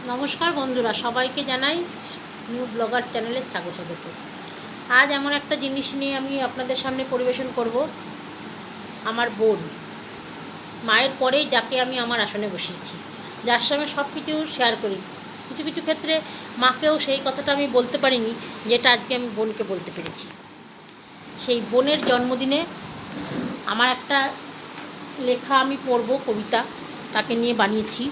নমস্কার বন্ধুরা, সবাইকে জানাই নিউ ব্লগার চ্যানেলে স্বাগত। আজ এমন একটা জিনিস নিয়ে আমি আপনাদের সামনে পরিবেশন করব। আমার বোন, মায়ের পরেই যাকে আমি আমার আসনে বসিয়েছি, যার সঙ্গে সব কিছু শেয়ার করি। কিছু কিছু ক্ষেত্রে মাকেও সেই কথাটা আমি বলতে পারিনি, যেটা আজকে আমি বোনকে বলতে পেরেছি। সেই বোনের জন্মদিনে আমার একটা লেখা আমি পড়ব, কবিতা তাকে নিয়ে বানিয়েছি।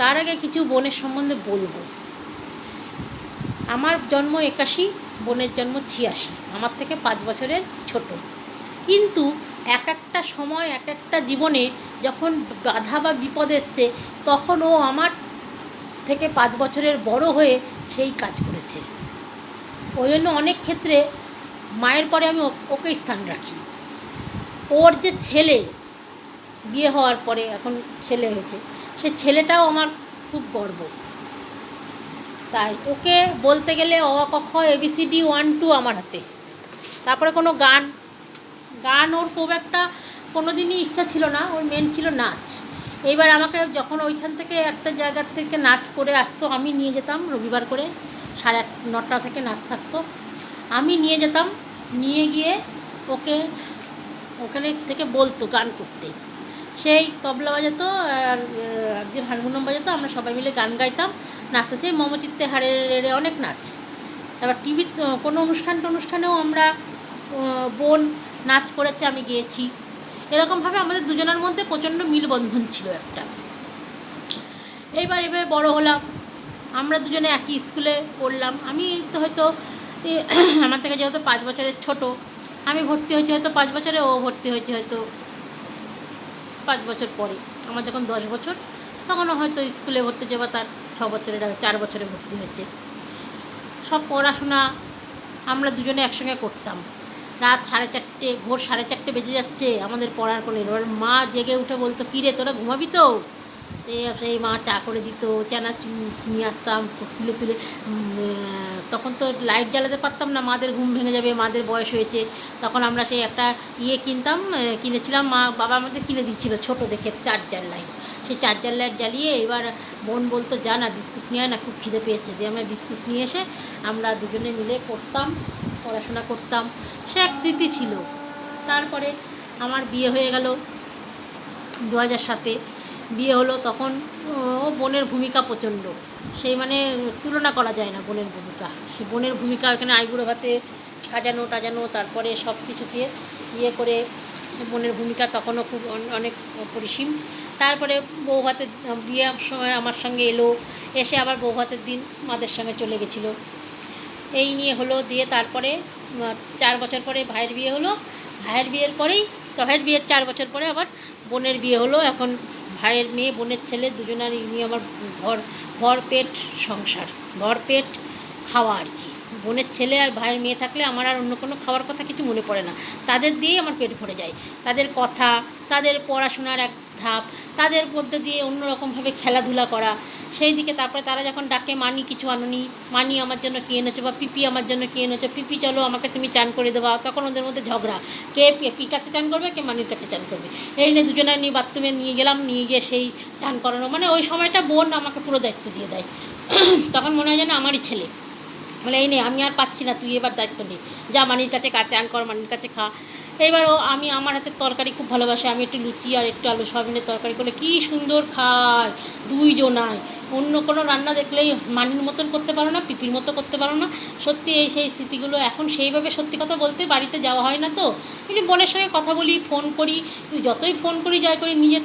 তার আগে কিছু বোনের সম্বন্ধে বলবো। আমার জন্ম 81, বোনের জন্ম 86, আমার থেকে 5 বছরের ছোট। কিন্তু এক একটা সময় এক একটা জীবনে যখন বাধা বা বিপদ এসছে, তখন ও আমার থেকে 5 বছরের বড় হয়ে সেই কাজ করেছে। ওই জন্য অনেক ক্ষেত্রে মায়ের পরে আমি ওকে স্থান রাখি। ওর যে ছেলে, বিয়ে হওয়ার পরে এখন ছেলে হয়েছে, সে ছেলেটাও আমার খুব গর্ব। তাই ওকে বলতে গেলে অ ক খ ABCD 1 2 আমার হাতে। তারপরে কোনো গান ওর খুব একটা কোনো দিনই ইচ্ছা ছিল না, ওর মেন ছিল নাচ। এইবার আমাকে যখন ওইখান থেকে একটা জায়গার থেকে নাচ করে আসতো, আমি নিয়ে যেতাম রবিবার করে 8:30-9টা থেকে নাচ থাকতো, আমি নিয়ে যেতাম। নিয়ে গিয়ে ওকে ওখানে থেকে বলতো গান করতে। সেই তবলা বাজাতো আর একজন হারমোনিয়াম বাজাতো, আমরা সবাই মিলে গান গাইতাম, নাচতো। সেই মমচিত্তে হাড়ে অনেক নাচ। তারপর টিভি কোনো অনুষ্ঠানেও আমরা বোন নাচ করেছে, আমি গিয়েছি। এরকমভাবে আমাদের দুজনের মধ্যে প্রচণ্ড মিলবন্ধন ছিল একটা। এইবার বড় হলাম, আমরা দুজনে একই স্কুলে পড়লাম। আমি তো হয়তো আমার থেকে যেহেতু 5 বছরের ছোট, আমি ভর্তি হয়েছি হয়তো 5 বছরে, ও ভর্তি হয়েছে হয়তো 5 বছর পরে। আমার যখন 10 বছর, তখনও হয়তো স্কুলে ভর্তি হয়েছে, বা তার 6 বছরের 4 বছরে ভর্তি হয়েছে। সব পড়াশোনা আমরা দুজনে একসঙ্গে করতাম। রাত 4:30, ভোর 4:30 বেজে যাচ্ছে, আমাদের পড়ার কোনো। এবার মা জেগে উঠে বলতো, কী রে তোরা ঘুমাবি তো? সেই মা চা করে দিত, চানাচুর নিয়ে আসতাম তুলে তুলে। তখন তো লাইট জ্বালাতে পারতাম না, মাদের ঘুম ভেঙে যাবে, মাদের বয়স হয়েছে। তখন আমরা সেই একটা কিনেছিলাম, বাবা আমাদের কিনে দিচ্ছিলো ছোটো দেখে চার্জার লাইট। সেই চার্জার লাইট জ্বালিয়ে এবার বোন বলতো, যা না বিস্কুট নিয়ে আয় না, খুব খিদে পেয়েছে। দিয়ে আমরা বিস্কুট নিয়ে এসে আমরা দুজনে মিলে পড়াশোনা করতাম। সে এক স্মৃতি ছিল। তারপরে আমার বিয়ে হয়ে গেল 2007-এ বিয়ে হলো। তখন ও বোনের ভূমিকা প্রচণ্ড, সেই মানে তুলনা করা যায় না বোনের ভূমিকা। সে বোনের ভূমিকা এখানে আইবুড়ো ভাতে সাজানো টাজানো, তারপরে সব কিছুতে করে বোনের ভূমিকা তখনও খুব অনেক পরিসীম। তারপরে বউ ভাতের বিয়ের সময় আমার সঙ্গে এলো, এসে আবার বউ ভাতের দিন মাদের সঙ্গে চলে গেছিলো। এই নিয়ে হলো। দিয়ে তারপরে 4 বছর পরে ভাইয়ের বিয়ে হলো। ভাইয়ের বিয়ের 4 বছর পরে আবার বোনের বিয়ে হলো। এখন ভাইয়ের মেয়ে, বোনের ছেলে, দুজনারই নিয়ে আমার ভরপেট সংসার, ভরপেট খাওয়া আর কি। বোনের ছেলে আর ভাইয়ের মেয়ে থাকলে আমার আর অন্য কোনো খাওয়ার কথা কিছু মনে পড়ে না। তাদের দিয়েই আমার পেট ভরে যায়। তাদের কথা, তাদের পড়াশোনার এক ধাপ, তাদের মধ্যে দিয়ে অন্যরকমভাবে খেলাধুলা করা। সেই দিকে তারপরে তারা যখন ডাকে, মানি কিছু আনুনি, মানি আমার জন্য কী এনেছো, বা পিপি আমার জন্য কী এনেছো, পিপি চলো আমাকে তুমি চান করে দেওয়া। তখন ওদের মধ্যে ঝগড়া, কে পিপির কাছে চান করবে, কে মানির কাছে চান করবে। এই নিয়ে দুজনে নিয়ে বাথরুমে নিয়ে গেলাম, নিয়ে গিয়ে সেই চান করানো। মানে ওই সময়টা বোন আমাকে পুরো দায়িত্ব দিয়ে দেয়। তখন মনে হয় যেন আমারই ছেলে। বলে, এই নে, আমি আর পাচ্ছি না, তুই এবার দায়িত্ব নে, যা মানির কাছে চান কর, মানির কাছে খা। এইবারও আমি আমার হাতের তরকারি খুব ভালোবাসে। আমি একটু লুচি আর একটু আলু সয়াবিনের তরকারি করলে কী সুন্দর খায় দুইজনায়। অন্য কোনো রান্না দেখলেই মানির মতন করতে পারো না, পিপির মতো করতে পারো না। সত্যি সেই স্মৃতিগুলো এখন সেইভাবে, সত্যি কথা বলতে, বাড়িতে যাওয়া হয় না তো। একটু বোনের সঙ্গে কথা বলি, ফোন করি। যতই ফোন করি যাই করি, নিজের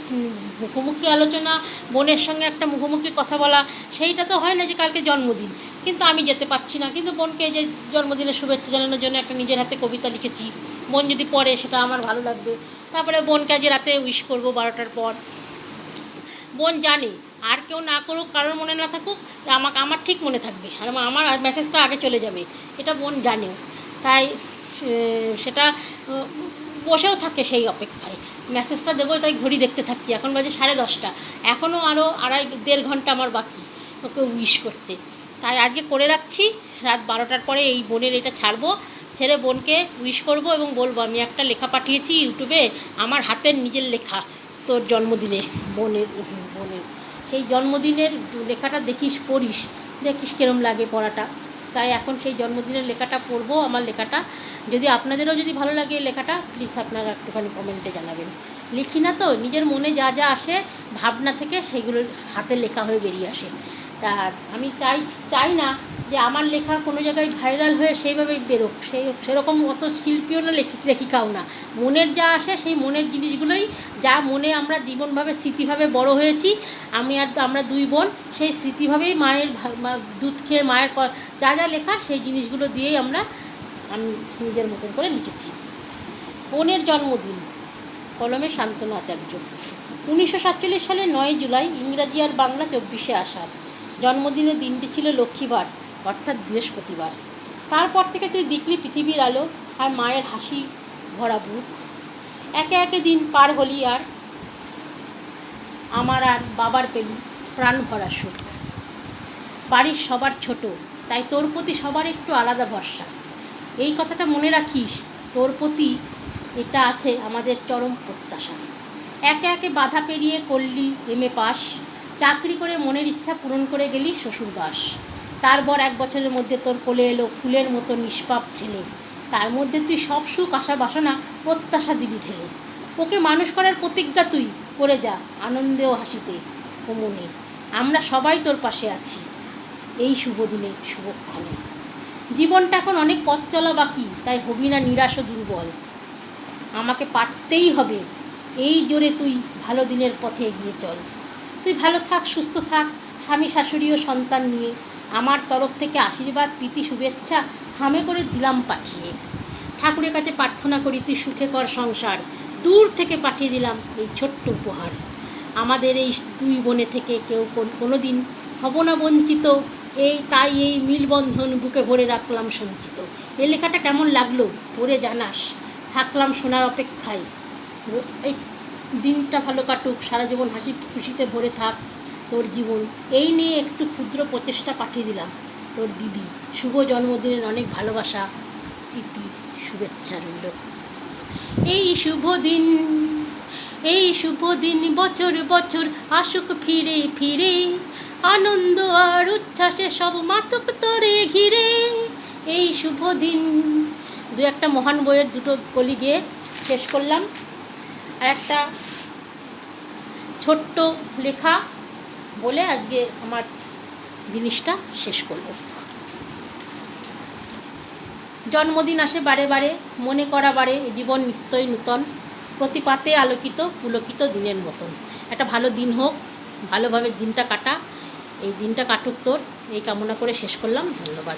মুখোমুখি আলোচনা, বোনের সঙ্গে একটা মুখোমুখি কথা বলা, সেইটা তো হয় না যে কালকে জন্মদিন। কিন্তু আমি যেতে পারছি না। কিন্তু বোনকে যে জন্মদিনের শুভেচ্ছা জানানোর জন্য একটা নিজের হাতে কবিতা লিখেছি। বোন যদি পড়ে সেটা আমার ভালো লাগবে। তারপরে বোনকে আজ রাতে উইশ করবো 12টার পর। বোন জানে, আর কেউ না করুক, কারোর মনে না থাকুক, আমার ঠিক মনে থাকবে, আর আমার মেসেজটা আগে চলে যাবে, এটা বোন জানে। তাই সেটা বসেও থাকে সেই অপেক্ষায়। মেসেজটা দেবো তাই ঘড়ি দেখতে থাকছি, এখন বাজে 10:30। এখনও আরও 1.5 ঘন্টা আমার বাকি ওকে উইশ করতে। তাই আজকে করে রাখছি। রাত 12টার পরে এই বোনের এটা ছাড়বো, ছেড়ে বোনকে উইশ করব এবং বলবো, আমি একটা লেখা পাঠিয়েছি ইউটিউবে, আমার হাতের নিজের লেখা, তোর জন্মদিনে, বোনের। সেই জন্মদিনের লেখাটা দেখিস, পড়িস, দেখিস কিরম লাগে পড়াটা। তাই এখন সেই জন্মদিনের লেখাটা পড়বো। আমার লেখাটা যদি আপনাদেরও যদি ভালো লাগে লেখাটা, প্লিজ আপনারা একটুখানি কমেন্টে জানাবেন। লিখি না তো, নিজের মনে যা যা আসে ভাবনা থেকে সেইগুলো হাতে লেখা হয়ে বেরিয়ে আসে। তা আমি চাই না যে আমার লেখা কোনো জায়গায় ভাইরাল হয়ে সেইভাবেই বেরোক, সেরকম অত শিল্পীও না, লেখিকাও না। মনের যা আসে সেই মনের জিনিসগুলোই, যা মনে আমরা জীবনভাবে স্মৃতিভাবে বড় হয়েছি, আমরা দুই বোন, সেই স্মৃতিভাবেই মায়ের দুধ খেয়ে মায়ের যা যা লেখা সেই জিনিসগুলো দিয়েই আমি নিজের মতন করে লিখেছি। বোনের জন্মদিন, কলমে শান্তনু আচার্য। 1947 সালে 9 জুলাই, ইংরাজি আর বাংলা 24শে আষাঢ়। জন্মদিনের দিনটি ছিল লক্ষ্মীবার, অর্থাৎ বৃহস্পতিবার। তারপর থেকে তুই দেখলি পৃথিবীর আলো আর মায়ের হাসি ভরা বুক। একে একে দিন পার হলি, আর আমার আর বাবার পেলি প্রাণ ভরা সুখ। বাড়ির সবার ছোট, তাই তোর প্রতি সবার একটু আলাদা ভরসা। এই কথাটা মনে রাখিস, তোর প্রতি এটা আছে আমাদের চরম প্রত্যাশা। একে একে বাধা পেরিয়ে করলি MA পাস, চাকরি করে মনের ইচ্ছা পূরণ করে গেলি শ্বশুরবাস। তারপর 1 বছরের মধ্যে তোর কোলে এলো ফুলের মতো নিষ্পাপ ছেলে। তার মধ্যে তুই সব সুখ, আশা, বাসনা, প্রত্যাশা দিলি ঢেলে। ওকে মানুষ করার প্রতিজ্ঞা তুই করে যা, আনন্দে ও হাসিতে ও মনে। আমরা সবাই তোর পাশে আছি এই শুভ দিনে, শুভক্ষণে। জীবনটা এখন অনেক পথ চলা বাকি, তাই হবি না নিরাশ ও দুর্বল। আমাকে পারতেই হবে, এই জোরে তুই ভালো দিনের পথে এগিয়ে চল। তুই ভালো থাক, সুস্থ থাক, স্বামী শাশুড়ি ও সন্তান নিয়ে। আমার তরফ থেকে আশীর্বাদ, প্রীতি, শুভেচ্ছা খামে করে দিলাম পাঠিয়ে। ঠাকুরের কাছে প্রার্থনা করি তুই সুখে কর সংসার। দূর থেকে পাঠিয়ে দিলাম এই ছোট্ট উপহার। আমাদের এই দুই বোনে থেকে কেউ কোনো দিন হব না বঞ্চিত, তাই এই মিলবন্ধন বুকে ভরে রাখলাম সঞ্চিত। এই লেখাটা কেমন লাগলো পড়ে জানাস। থাকলাম শোনার অপেক্ষায়। এই দিনটা ভালো কাটুক, সারা জীবন হাসি খুশিতে ভরে থাক তোর জীবন। এই নিয়ে একটু ক্ষুদ্র প্রচেষ্টা পাঠিয়ে দিলাম তোর দিদি। শুভ জন্মদিনের অনেক ভালোবাসা, প্রীতি, শুভেচ্ছা রইল। এই শুভ দিন বছর বছর আসুক ফিরে ফিরে, আনন্দ আর উচ্ছ্বাসে সব মাতুক তোরে ঘিরে। এই শুভ দিন। দু একটা মহান বইয়ের দুটো কলি গিয়ে শেষ করলাম, আর একটা ছোট্ট লেখা বলে আজকে আমার জিনিসটা শেষ করব। জন্মদিন আসে বারে বারে, মনে করা বারে, জীবন নিত্যই নূতন, প্রতিপাতে আলোকিত পুলকিত দিনের মতন। একটা ভালো দিন হোক, ভালোভাবে দিনটা কাটা, এই দিনটা কাটুক তোর, এই কামনা করে শেষ করলাম। ধন্যবাদ।